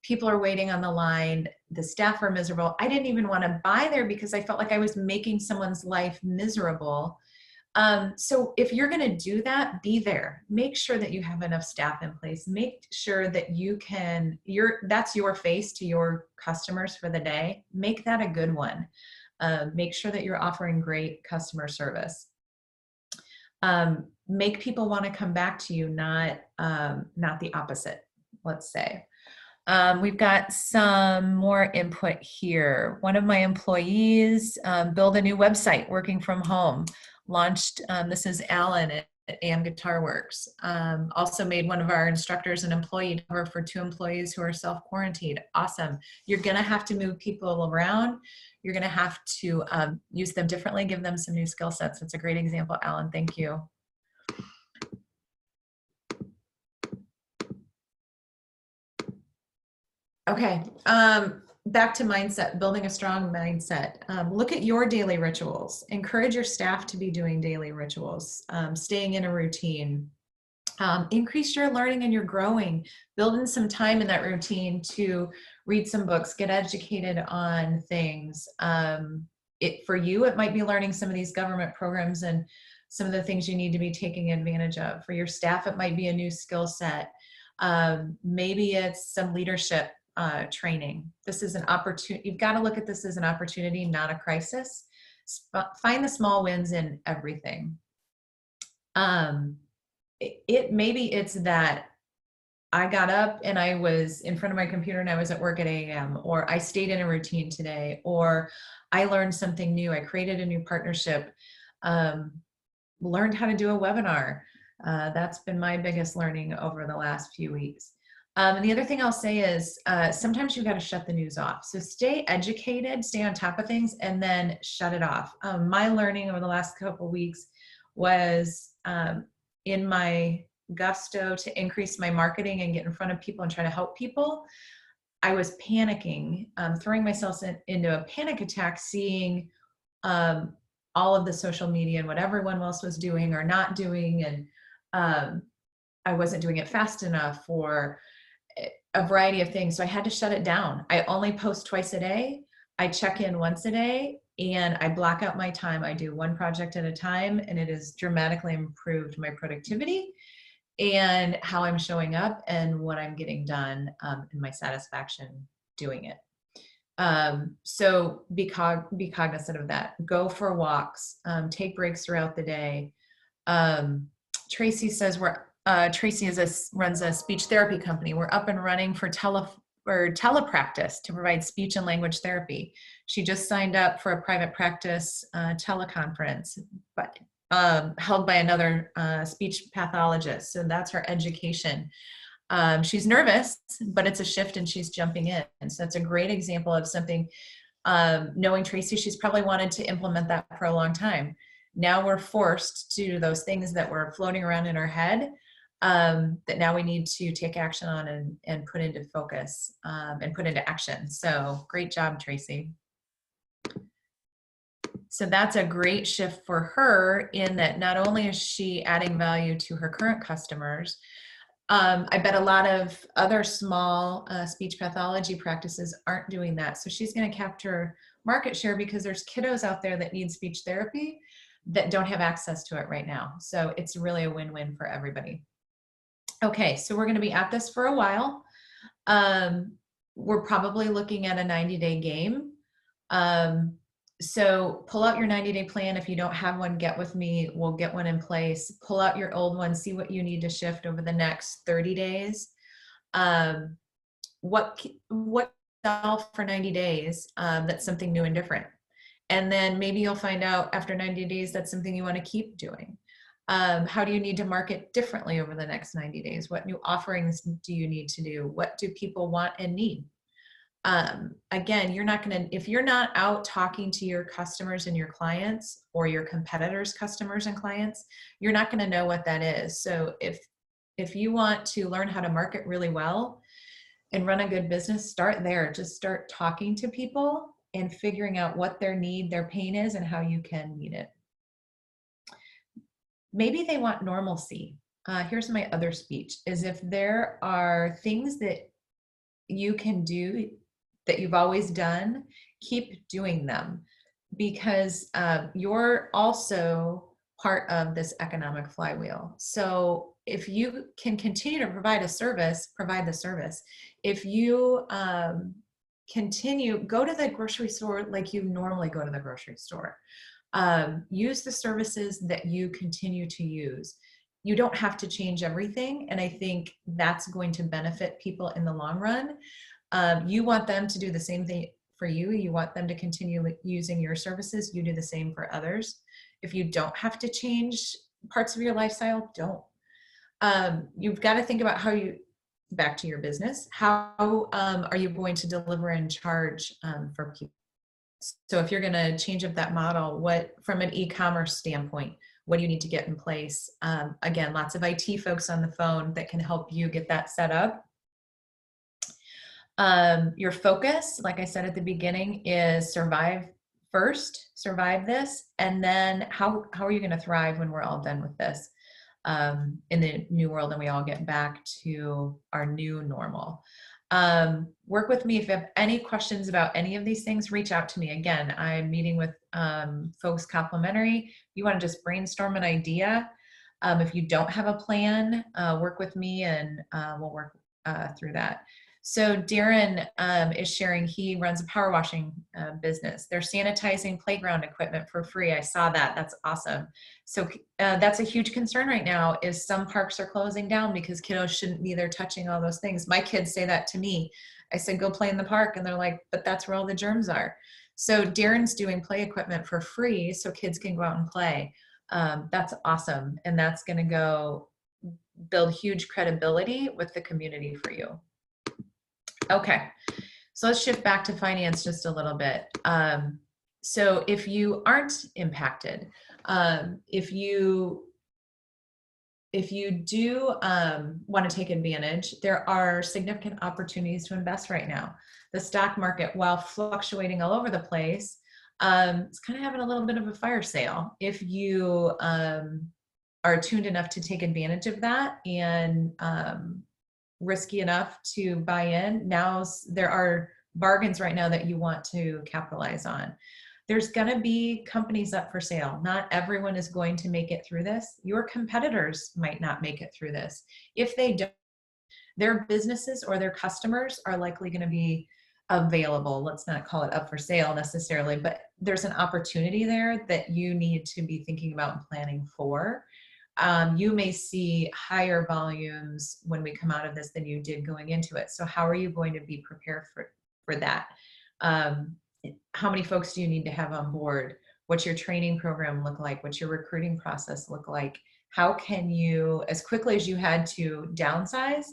People are waiting on the line. The staff are miserable. I didn't even want to buy there because I felt like I was making someone's life miserable. So if you're going to do that, be there. Make sure that you have enough staff in place. Make sure that that's your face to your customers for the day. Make that a good one. Make sure that you're offering great customer service. Make people want to come back to you, not the opposite, let's say. We've got some more input here. One of my employees built a new website working from home. Launched, this is Alan at AM Guitar Works. Also made one of our instructors an employee for 2 employees who are self-quarantined. Awesome. You're gonna have to move people around. You're gonna have to use them differently, give them some new skill sets. That's a great example, Alan, thank you. Okay, back to mindset, building a strong mindset. Look at your daily rituals. Encourage your staff to be doing daily rituals, staying in a routine. Increase your learning and your growing. Build in some time in that routine to read some books, get educated on things. For you, it might be learning some of these government programs and some of the things you need to be taking advantage of. For your staff, it might be a new skill set. Maybe it's some leadership training. This is an opportunity. You've got to look at this as an opportunity, not a crisis. Find the small wins in everything. Maybe it's that I got up and I was in front of my computer and I was at work at 8 a.m. or I stayed in a routine today, or I learned something new. I created a new partnership, learned how to do a webinar. That's been my biggest learning over the last few weeks. And the other thing I'll say is sometimes you've got to shut the news off. So stay educated, stay on top of things, and then shut it off. My learning over the last couple of weeks was in my gusto to increase my marketing and get in front of people and try to help people, I was panicking, throwing myself into a panic attack, seeing all of the social media and what everyone else was doing or not doing. And I wasn't doing it fast enough, or a variety of things. So I had to shut it down. I only post twice a day. I check in once a day, and I block out my time. I do one project at a time, and it has dramatically improved my productivity and how I'm showing up and what I'm getting done, and my satisfaction doing it. So be cognizant of that. Go for walks, take breaks throughout the day. Tracy says Tracy runs a speech therapy company. We're up and running for telepractice to provide speech and language therapy. She just signed up for a private practice teleconference, but held by another speech pathologist. So that's her education. She's nervous, but it's a shift and she's jumping in. And so that's a great example of something, knowing Tracy, she's probably wanted to implement that for a long time. Now we're forced to do those things that were floating around in our head, that now we need to take action on and put into focus, and put into action. So great job, Tracy. So that's a great shift for her, in that not only is she adding value to her current customers, I bet a lot of other small speech pathology practices aren't doing that. So she's going to capture market share, because there's kiddos out there that need speech therapy that don't have access to it right now. So it's really a win-win for everybody. Okay, so we're going to be at this for a while. We're probably looking at a 90-day game. So pull out your 90-day plan. If you don't have one, get with me. We'll get one in place. Pull out your old one, see what you need to shift over the next 30 days. What sell for 90 days, that's something new and different. And then maybe you'll find out after 90 days that's something you want to keep doing. How do you need to market differently over the next 90 days? What new offerings do you need to do? What do people want and need? Again, if you're not out talking to your customers and your clients, or your competitors' customers and clients, you're not going to know what that is. So if you want to learn how to market really well and run a good business, start there. Just start talking to people and figuring out what their need, their pain is, and how you can meet it. Maybe they want normalcy. Here's my other speech, is if there are things that you can do that you've always done, keep doing them, because you're also part of this economic flywheel. So if you can continue to provide a service, provide the service. If you go to the grocery store like you normally go to the grocery store. Use the services that you continue to use. You don't have to change everything, and I think that's going to benefit people in the long run. You want them to do the same thing for you. You want them to continue using your services. You do the same for others. If you don't have to change parts of your lifestyle, don't. You've got to think about back to your business, how are you going to deliver and charge for people? So if you're going to change up that model, from an e-commerce standpoint, what do you need to get in place? Again, lots of IT folks on the phone that can help you get that set up. Your focus, like I said at the beginning, is survive first, survive this, and then how are you going to thrive when we're all done with this, in the new world, and we all get back to our new normal. Work with me. If you have any questions about any of these things, reach out to me. Again, I'm meeting with folks complimentary. If you want to just brainstorm an idea, if you don't have a plan, work with me, and we'll work through that. So Darren is sharing, he runs a power washing business. They're sanitizing playground equipment for free. I saw that. That's awesome. So that's a huge concern right now, is some parks are closing down because kiddos shouldn't be there touching all those things. My kids say that to me. I said, go play in the park. And they're like, but that's where all the germs are. So Darren's doing play equipment for free so kids can go out and play. That's awesome. And that's going to go build huge credibility with the community for you. Okay, so let's shift back to finance just a little bit. So if you aren't impacted, if you if you do want to take advantage, there are significant opportunities to invest right now. The stock market, while fluctuating all over the place, it's kind of having a little bit of a fire sale. If you are tuned enough to take advantage of that and risky enough to buy in, there are bargains right now that you want to capitalize on. There's going to be companies up for sale. Not everyone is going to make it through this. Your competitors might not make it through this. If they don't, their businesses or their customers are likely going to be available. Let's not call it up for sale necessarily, but there's an opportunity there that you need to be thinking about and planning for. You may see higher volumes when we come out of this than you did going into it. So how are you going to be prepared for that? How many folks do you need to have on board? What's your training program look like? What's your recruiting process look like? How can you, as quickly as you had to downsize,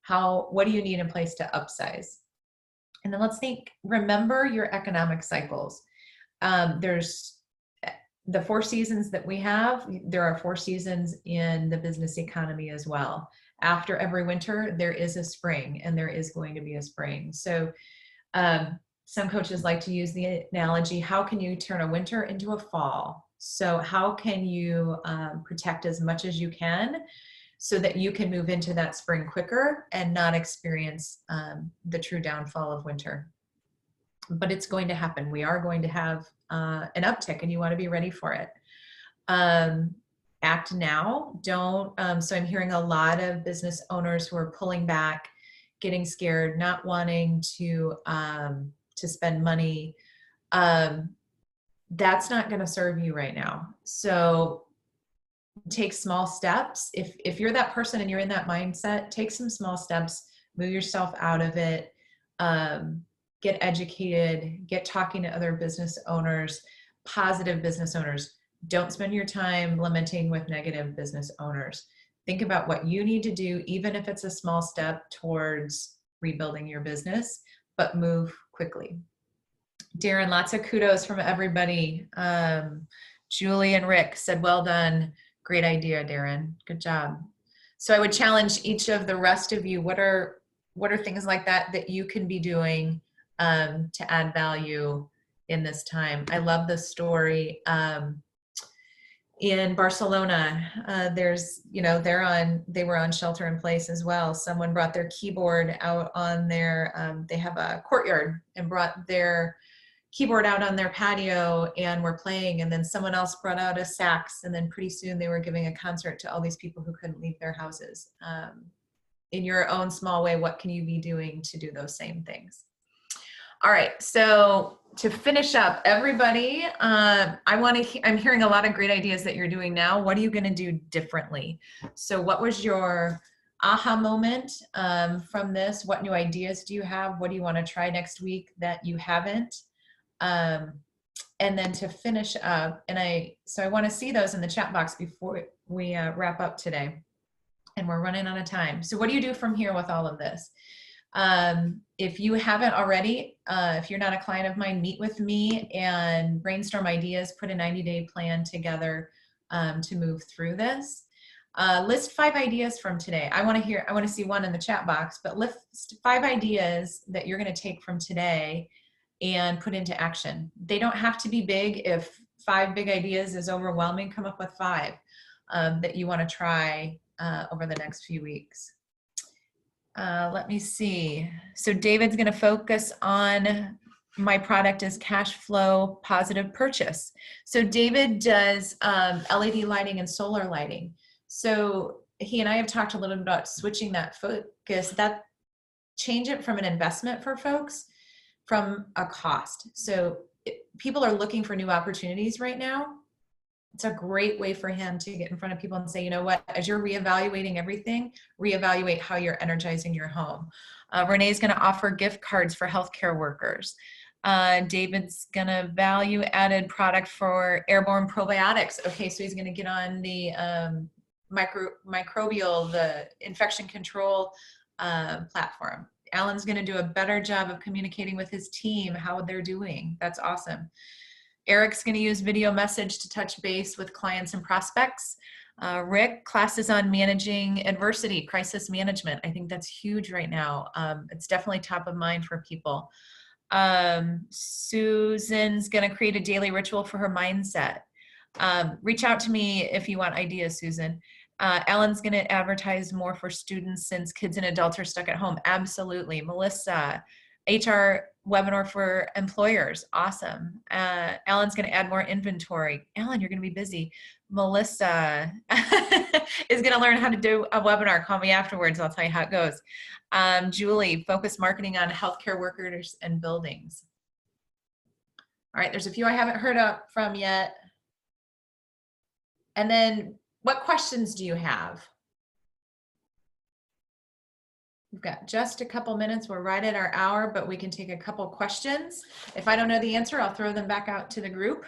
what do you need in place to upsize? And then let's remember your economic cycles. There's the 4 seasons that we have. There are 4 seasons in the business economy as well. After every winter, there is a spring, and there is going to be a spring. So some coaches like to use the analogy, how can you turn a winter into a fall? So how can you protect as much as you can so that you can move into that spring quicker and not experience the true downfall of winter? But it's going to happen. We are going to have an uptick, and you want to be ready for it. Act now. Don't. So I'm hearing a lot of business owners who are pulling back, getting scared, not wanting to spend money. That's not going to serve you right now. So take small steps. If you're that person and you're in that mindset, take some small steps, move yourself out of it, get educated, get talking to other business owners, positive business owners. Don't spend your time lamenting with negative business owners. Think about what you need to do, even if it's a small step towards rebuilding your business, but move quickly. Darren, lots of kudos from everybody. Julie and Rick said, well done. Great idea, Darren. Good job. So I would challenge each of the rest of you, what are things like that you can be doing to add value in this time? I love this story. In Barcelona, they were on shelter in place as well. Someone brought their keyboard out on their, they have a courtyard, and brought their keyboard out on their patio and were playing. And then someone else brought out a sax, and then pretty soon they were giving a concert to all these people who couldn't leave their houses. In your own small way, what can you be doing to do those same things? All right, so to finish up, everybody, I'm hearing a lot of great ideas that you're doing now. What are you going to do differently? So what was your aha moment from this? What new ideas do you have? What do you want to try next week that you haven't? And then to finish up, so I want to see those in the chat box before we wrap up today. And we're running out of time. So what do you do from here with all of this? If you haven't already, if you're not a client of mine, meet with me and brainstorm ideas, put a 90-day plan together to move through this. List 5 ideas from today. I want to see one in the chat box, but list 5 ideas that you're going to take from today and put into action. They don't have to be big. If 5 big ideas is overwhelming, come up with 5 that you want to try over the next few weeks. Let me see. So David's going to focus on my product is cash flow positive purchase. So David does LED lighting and solar lighting. So he and I have talked a little bit about switching that focus, change it from an investment for folks from a cost. So people are looking for new opportunities right now. It's a great way for him to get in front of people and say, you know what, as you're reevaluating everything, reevaluate how you're energizing your home. Renee's going to offer gift cards for healthcare workers. David's going to value added product for airborne probiotics. Okay, so he's going to get on the microbial, the infection control platform. Alan's going to do a better job of communicating with his team, how they're doing. That's awesome. Eric's going to use video message to touch base with clients and prospects. Rick, classes on managing adversity, crisis management. I think that's huge right now. It's definitely top of mind for people. Susan's going to create a daily ritual for her mindset. Reach out to me if you want ideas, Susan. Ellen's going to advertise more for students since kids and adults are stuck at home. Absolutely. Melissa, HR webinar for employers. Awesome. Ellen's going to add more inventory. Ellen, you're going to be busy. Melissa is going to learn how to do a webinar. Call me afterwards. I'll tell you how it goes. Julie, focus marketing on healthcare workers and buildings. All right, there's a few I haven't heard from yet. And then what questions do you have? We've got just a couple minutes. We're right at our hour, but we can take a couple questions. If I don't know the answer, I'll throw them back out to the group.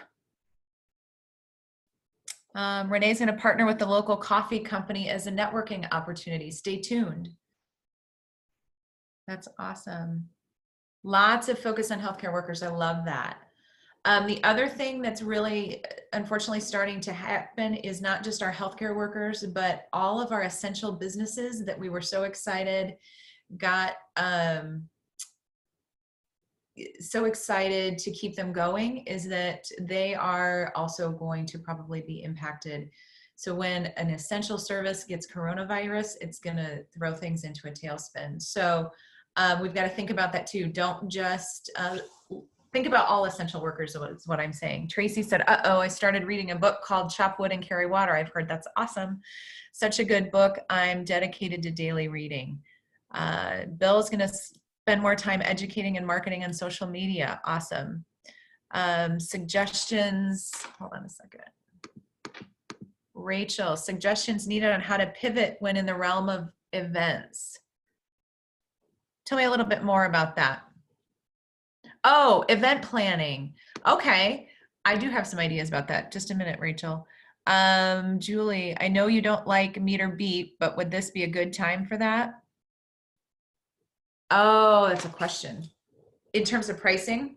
Renee's going to partner with the local coffee company as a networking opportunity. Stay tuned. That's awesome. Lots of focus on healthcare workers. I love that. The other thing that's really, unfortunately, starting to happen is not just our healthcare workers, but all of our essential businesses that we were so excited, so excited to keep them going, is that they are also going to probably be impacted. So when an essential service gets coronavirus, it's going to throw things into a tailspin. So we've got to think about that too. Don't just think about all essential workers is what I'm saying. Tracy said, uh-oh, I started reading a book called Chop Wood and Carry Water. I've heard that's awesome. Such a good book. I'm dedicated to daily reading. Bill's going to spend more time educating and marketing on social media. Awesome. Suggestions, hold on a second. Rachel, suggestions needed on how to pivot when in the realm of events. Tell me a little bit more about that. Oh, event planning. Okay. I do have some ideas about that. Just a minute, Rachel. Julie, I know you don't like meet or beat, but would this be a good time for that? Oh, that's a question. In terms of pricing?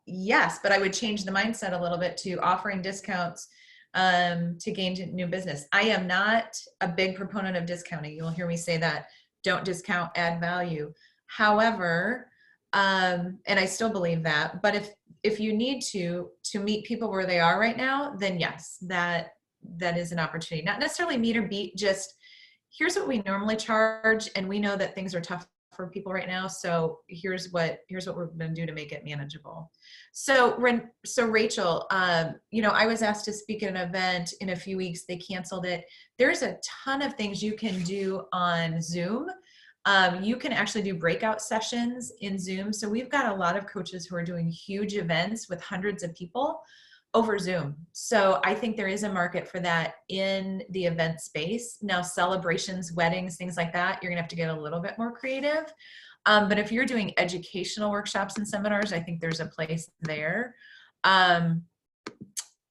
Yes, but I would change the mindset a little bit to offering discounts to gain new business. I am not a big proponent of discounting. You'll hear me say that. Don't discount, add value. However, and I still believe that, but if you need to meet people where they are right now, then yes, that is an opportunity. Not necessarily meet or beat, just here's what we normally charge, and we know that things are tough for people right now, so here's what we're going to do to make it manageable. So Rachel, you know, I was asked to speak at an event in a few weeks. They canceled it. There's a ton of things you can do on Zoom. You can actually do breakout sessions in Zoom. So we've got a lot of coaches who are doing huge events with hundreds of people over Zoom. So I think there is a market for that in the event space. Now, celebrations, weddings, things like that, you're gonna have to get a little bit more creative. But if you're doing educational workshops and seminars, I think there's a place there. And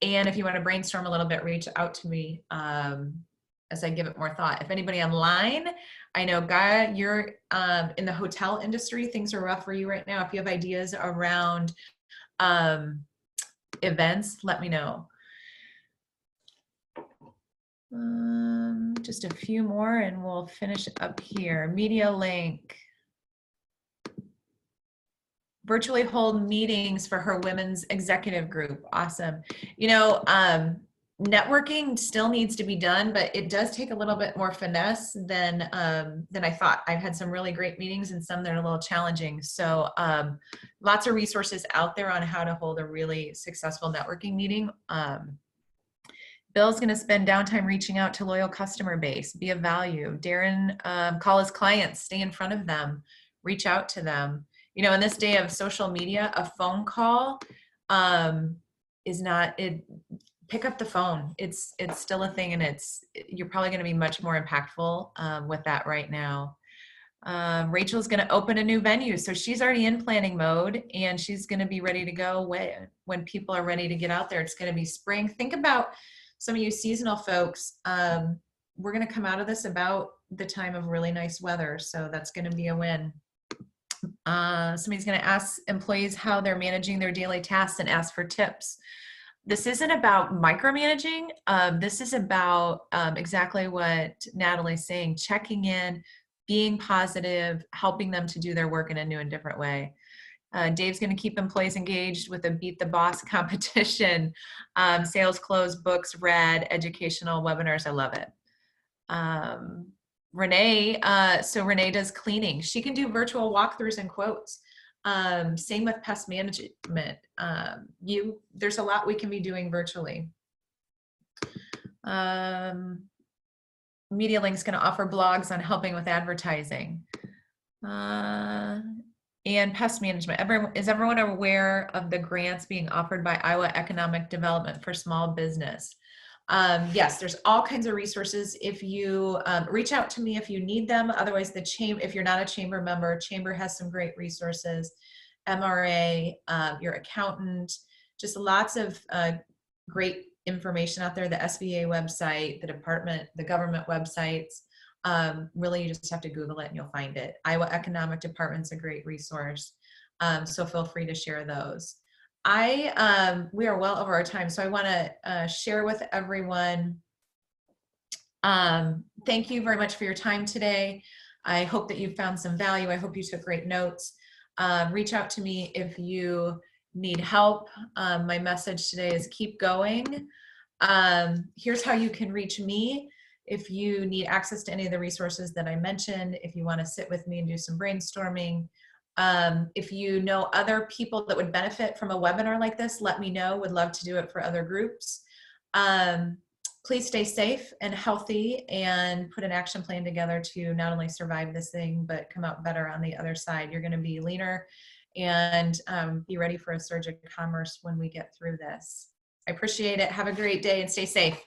if you want to brainstorm a little bit, reach out to me as I give it more thought. If anybody online, I know, Gaia, you're in the hotel industry. Things are rough for you right now. If you have ideas around events, let me know. Just a few more and we'll finish up here. Media link. Virtually hold meetings for her women's executive group. Awesome. You know, networking still needs to be done, but it does take a little bit more finesse than I thought. I've had some really great meetings and some that are a little challenging. So lots of resources out there on how to hold a really successful networking meeting. Bill's going to spend downtime reaching out to loyal customer base, be of value. Darren, call his clients, stay in front of them, reach out to them. You know, in this day of social media, a phone call is not it. Pick up the phone. It's still a thing, and you're probably going to be much more impactful with that right now. Rachel's going to open a new venue, so she's already in planning mode, and she's going to be ready to go when people are ready to get out there. It's going to be spring. Think about some of you seasonal folks. We're going to come out of this about the time of really nice weather, so that's going to be a win. Somebody's going to ask employees how they're managing their daily tasks and ask for tips. this isn't about micromanaging. This is about exactly what Natalie's saying, checking in, being positive, helping them to do their work in a new and different way. Dave's going to keep employees engaged with a Beat the Boss competition, sales close, books read, educational webinars. I love it. Renee, so Renee does cleaning. She can do virtual walkthroughs and quotes. Same with pest management. There's a lot we can be doing virtually. Media Link's going to offer blogs on helping with advertising. And pest management. Is everyone aware of the grants being offered by Iowa Economic Development for small business? Yes, there's all kinds of resources. If you reach out to me if you need them. Otherwise, the chamber, if you're not a chamber member, chamber has some great resources. MRA, your accountant, just lots of great information out there. The SBA website, the government websites. Really, you just have to Google it and you'll find it. Iowa Economic Department's a great resource. So feel free to share those. We are well over our time, so I want to share with everyone. Thank you very much for your time today. I hope that you found some value. I hope you took great notes. Reach out to me if you need help. My message today is keep going. Here's how you can reach me. If you need access to any of the resources that I mentioned, if you want to sit with me and do some brainstorming, if you know other people that would benefit from a webinar like this, let me know. Would love to do it for other groups. Please stay safe and healthy and put an action plan together to not only survive this thing, but come out better on the other side. You're going to be leaner and be ready for a surge of commerce when we get through this. I appreciate it. Have a great day and stay safe.